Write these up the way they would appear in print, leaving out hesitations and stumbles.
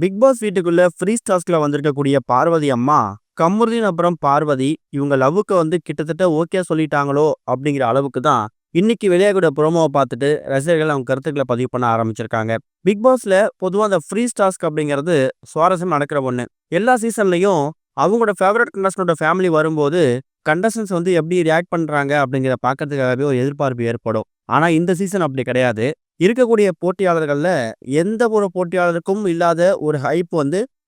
Big pass வீட்டுக்குள்ள free டாஸ்க்ல வந்திருக்கக்கூடிய பார்வதி அம்மா, கமருதீன் அப்புறம் பார்வதி இவங்க லவ்வுக்கு கிட்டத்தட்ட ஓகே சொல்லிட்டாங்களோ அப்படிங்கிற அளவுக்கு தான் இன்னைக்கு வெளியாகக்கூடிய ப்ரோமோவை பார்த்துட்டு ரசிகர்கள் அவங்க கருத்துக்களை பதிவு பண்ண ஆரம்பிச்சிருக்காங்க. பிக் பாஸ்ல பொதுவாக அந்த ஃப்ரீ டாஸ்க் அப்படிங்கிறது சுவாரஸ்யம் நடக்கிற ஒண்ணு. எல்லா சீசன்லயும் அவங்களோட ஃபேவரட் கண்டஸ்டன்டோட ஃபேமிலி வரும்போது கண்டஸ்டன்ஸ் எப்படி ரியாக்ட் பண்றாங்க அப்படிங்கிற பார்க்கறதுக்காகவே ஒரு எதிர்பார்ப்பு ஏற்படும். ஆனா இந்த சீசன் அப்படி கிடையாது. இருக்கக்கூடிய போட்டியாளர்கள்ல எந்த ஒரு போட்டியாளருக்கும் இல்லாத ஒரு ஹைப்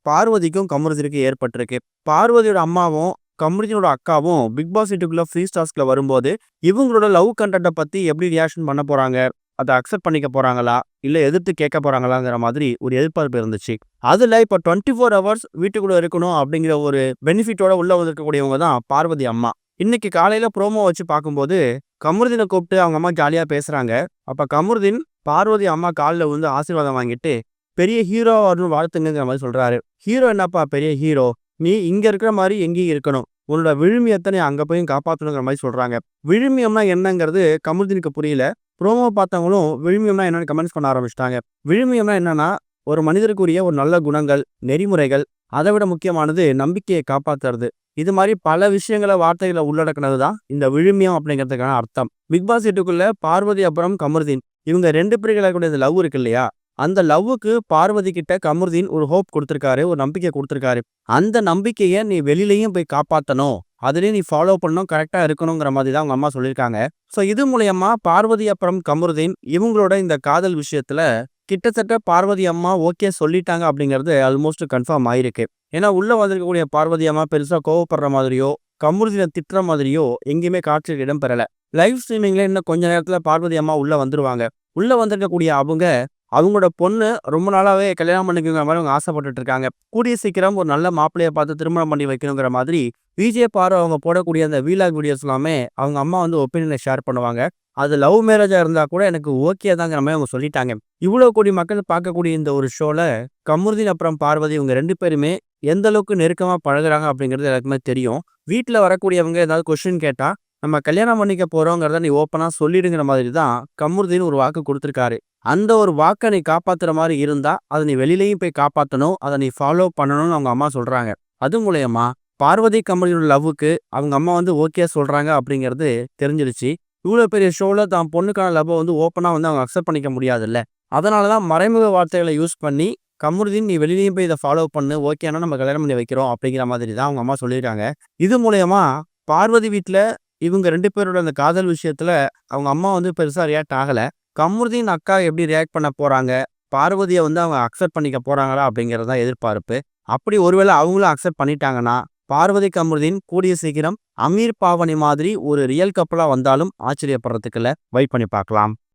பார்வதிக்கும் கமருதீனுக்கும் ஏற்பட்டிருக்கு. பார்வதியோட அம்மாவும் கமருதீனோட அக்காவும் பிக் பாஸ் வீட்டுக்குள்ள ஃப்ரீ டாஸ்க்ல வரும்போது இவங்களோட லவ் கண்டென்ட்டை பத்தி எப்படி ரியாக்ஷன் பண்ண போறாங்க, அதை அக்செப்ட் பண்ணிக்க போறாங்களா, இல்ல எதிர்த்து கேட்க போறாங்களாங்கிற மாதிரி ஒரு எதிர்பார்ப்பு இருந்துச்சு. அதுல இப்ப 24 ஹவர்ஸ் வீட்டுக்குள்ள இருக்கணும் அப்படிங்கிற ஒரு பெனிஃபிட்டோட உள்ள வந்திருக்கக்கூடியவங்க தான் பார்வதி அம்மா. இன்னைக்கு காலையில ப்ரோமோ வச்சு பார்க்கும்போது கமருதீனை கூப்பிட்டு அவங்க அம்மா ஜாலியா பேசுறாங்க. அப்ப கமருதீன் பார்வதி அம்மா காலில் விழுந்து ஆசீர்வாதம் வாங்கிட்டு பெரிய ஹீரோ வரணும் வாழ்த்துங்கிற மாதிரி சொல்றாரு. ஹீரோ என்னப்பா பெரிய ஹீரோ, நீ இங்க இருக்கிற மாதிரி எங்கேயும் இருக்கணும், உன்னோட விழுமியத்தை நீ அங்க போய் காப்பாற்றணுங்கிற மாதிரி சொல்றாங்க. விழுமியம்னா என்னங்கிறது கமருதீனுக்கு புரியல. ப்ரோமோ பார்த்தவங்களும் விழுமியம்னா என்னன்னு கமெண்ட்ஸ் பண்ண ஆரம்பிச்சிட்டாங்க. விழுமியம்னா என்னன்னா ஒரு மனிதருக்குரிய ஒரு நல்ல குணங்கள், நெறிமுறைகள், அதை விட முக்கியமானது நம்பிக்கையை காப்பாத்துறது. இது மாதிரி பல விஷயங்களை வார்த்தைகளை உள்ளடக்கினது தான் இந்த விழுமியம் அப்படிங்கிறதுக்கான அர்த்தம். பிக் பாஸ் வீட்டுக்குள்ள பார்வதி அப்புறம் கமருதீன் இவங்க 2 பேர்களை கூட இந்த லவ் இருக்கு இல்லையா, அந்த லவ்வுக்கு பார்வதி கிட்ட கமருதீன் ஒரு ஹோப் கொடுத்திருக்காரு, ஒரு நம்பிக்கை கொடுத்திருக்காரு. அந்த நம்பிக்கையை நீ வெளியிலையும் போய் காப்பாற்றணும், அதுலேயும் நீ ஃபாலோ பண்ணணும், கரெக்டா இருக்கணுங்கிற மாதிரி தான் அவங்க அம்மா சொல்லியிருக்காங்க. ஸோ இது மூலயமா பார்வதி அப்புறம் கமருதீன் இவங்களோட இந்த காதல் விஷயத்துல கிட்டத்தட்ட பார்வதி அம்மா ஓகே சொல்லிட்டாங்க அப்படிங்கிறது ஆல்மோஸ்ட் கன்ஃபார்ம் ஆயிருக்கு. ஏன்னா உள்ள வந்திருக்கக்கூடிய பார்வதி அம்மா பெருசா கோவப்படுற மாதிரியோ கமருதீனை திட்டுற மாதிரியோ எங்கேயுமே காட்சியில் இடம் பெறல. லைவ் ஸ்ட்ரீமிங்ல இன்னும் கொஞ்ச நேரத்துல பார்வதி அம்மா உள்ள வந்துருவாங்க. உள்ள வந்திருக்கக்கூடிய அவங்களோட பொண்ணு ரொம்ப நாளாவே கல்யாணம் பண்ணிக்கணுங்கிற மாதிரி அவங்க ஆசைப்பட்டுட்டு இருக்காங்க. கூடிய சீக்கிரம் ஒரு நல்ல மாப்பிள்ளையை பார்த்து திருமணம் பண்ணி வைக்கணுங்கிற மாதிரி விஜய் பாரு அவங்க போடக்கூடிய அந்த வீலாக் வீடியோஸ் எல்லாமே அவங்க அம்மா ஒப்பீனியனை ஷேர் பண்ணுவாங்க. அது லவ் மேரேஜா இருந்தா கூட எனக்கு ஓகே தாங்கிற மாதிரி அவங்க சொல்லிட்டாங்க. இவ்வளவு கோடி மக்கள் பார்க்கக்கூடிய இந்த ஒரு ஷோல கமருதீன் அப்புறம் பார்வதி இவங்க 2 பேருமே எந்த அளவுக்கு நெருக்கமா பழகுறாங்க அப்படிங்கிறது எல்லாருக்குமே தெரியும். வீட்டுல வரக்கூடியவங்க ஏதாவது கொஸ்டின் கேட்டா நம்ம கல்யாணம் பண்ணிக்க போறோங்கிறத நீ ஓப்பனா சொல்லிடுங்கிற மாதிரி தான் கமருதீன் ஒரு வாக்கு கொடுத்திருக்காரு. அந்த ஒரு வாக்கை நீ காப்பாத்துற மாதிரி இருந்தா அதை நீ வெளியிலையும் போய் காப்பாற்றணும், அதை நீ ஃபாலோ பண்ணணும்னு அவங்க அம்மா சொல்றாங்க. அது மூலயமா பார்வதி கமருதீனோட லவ்வுக்கு அவங்க அம்மா ஓகே சொல்றாங்க அப்படிங்கிறது தெரிஞ்சிருச்சு. இவ்வளோ பெரிய ஷோல தான் பொண்ணுக்கான லவ்வை ஓப்பனா அவங்க அக்செப்ட் பண்ணிக்க முடியாதுல்ல. அதனாலதான் மறைமுக வார்த்தைகளை யூஸ் பண்ணி கமருதீன் நீ வெளியிலையும் போய் இதை ஃபாலோ பண்ணு, ஓகேனா நம்ம கல்யாணம் பண்ணி வைக்கிறோம் அப்படிங்கிற மாதிரி தான் அவங்க அம்மா சொல்லியிருக்காங்க. இது மூலயமா பார்வதி வீட்டில் இவங்க 2 பேரோட அந்த காதல் விஷயத்துல அவங்க அம்மா பெருசா ரியாக்ட் ஆகல. கமருதீன் அக்கா எப்படி ரியாக்ட் பண்ண போறாங்க, பார்வதியை அவங்க அக்செப்ட் பண்ணிக்க போறாங்களா அப்படிங்கிறது தான் எதிர்பார்ப்பு. அப்படி ஒருவேளை அவங்களும் அக்செப்ட் பண்ணிட்டாங்கன்னா பார்வதி கமருதீன் கூடிய சீக்கிரம் அமீர் பாவனி மாதிரி ஒரு ரியல் கப்பலா வந்தாலும் ஆச்சரியப்படுறதுக்கு இல்ல. வெயிட் பண்ணி பார்க்கலாம்.